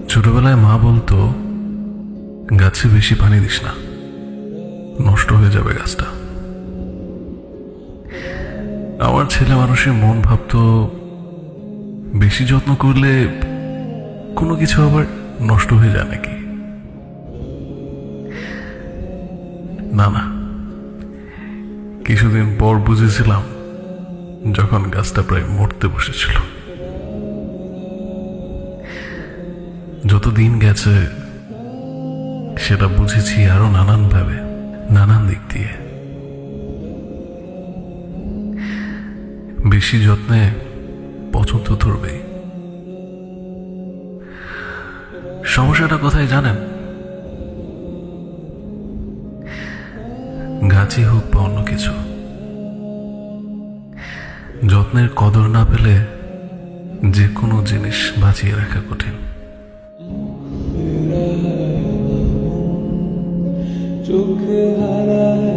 ছোটবেলায় মা বলতো গাছে বেশি পানি দিস না, নষ্ট হয়ে যাবে গাছটা। আমার ছেলে মানুষের মন ভাবতো বেশি যত্ন করলে কোনো কিছু আবার নষ্ট হয়ে যায় নাকি। না না, কিছুদিন পর বুঝেছিলাম যখন গাছটা প্রায় মরতে বসেছিল। যত দিন গেছে সেটা বুঝেছি আরো নানান ভাবে, নানান দিক দিয়ে। বেশি যত্নে পছন্দ ধরবেই। সমস্যাটা কোথায় জানেন? গাছই হোক বা অন্য কিছু, যত্নের কদর না পেলে যে কোনো জিনিস বাঁচিয়ে রাখা কঠিন। চোখে হারায়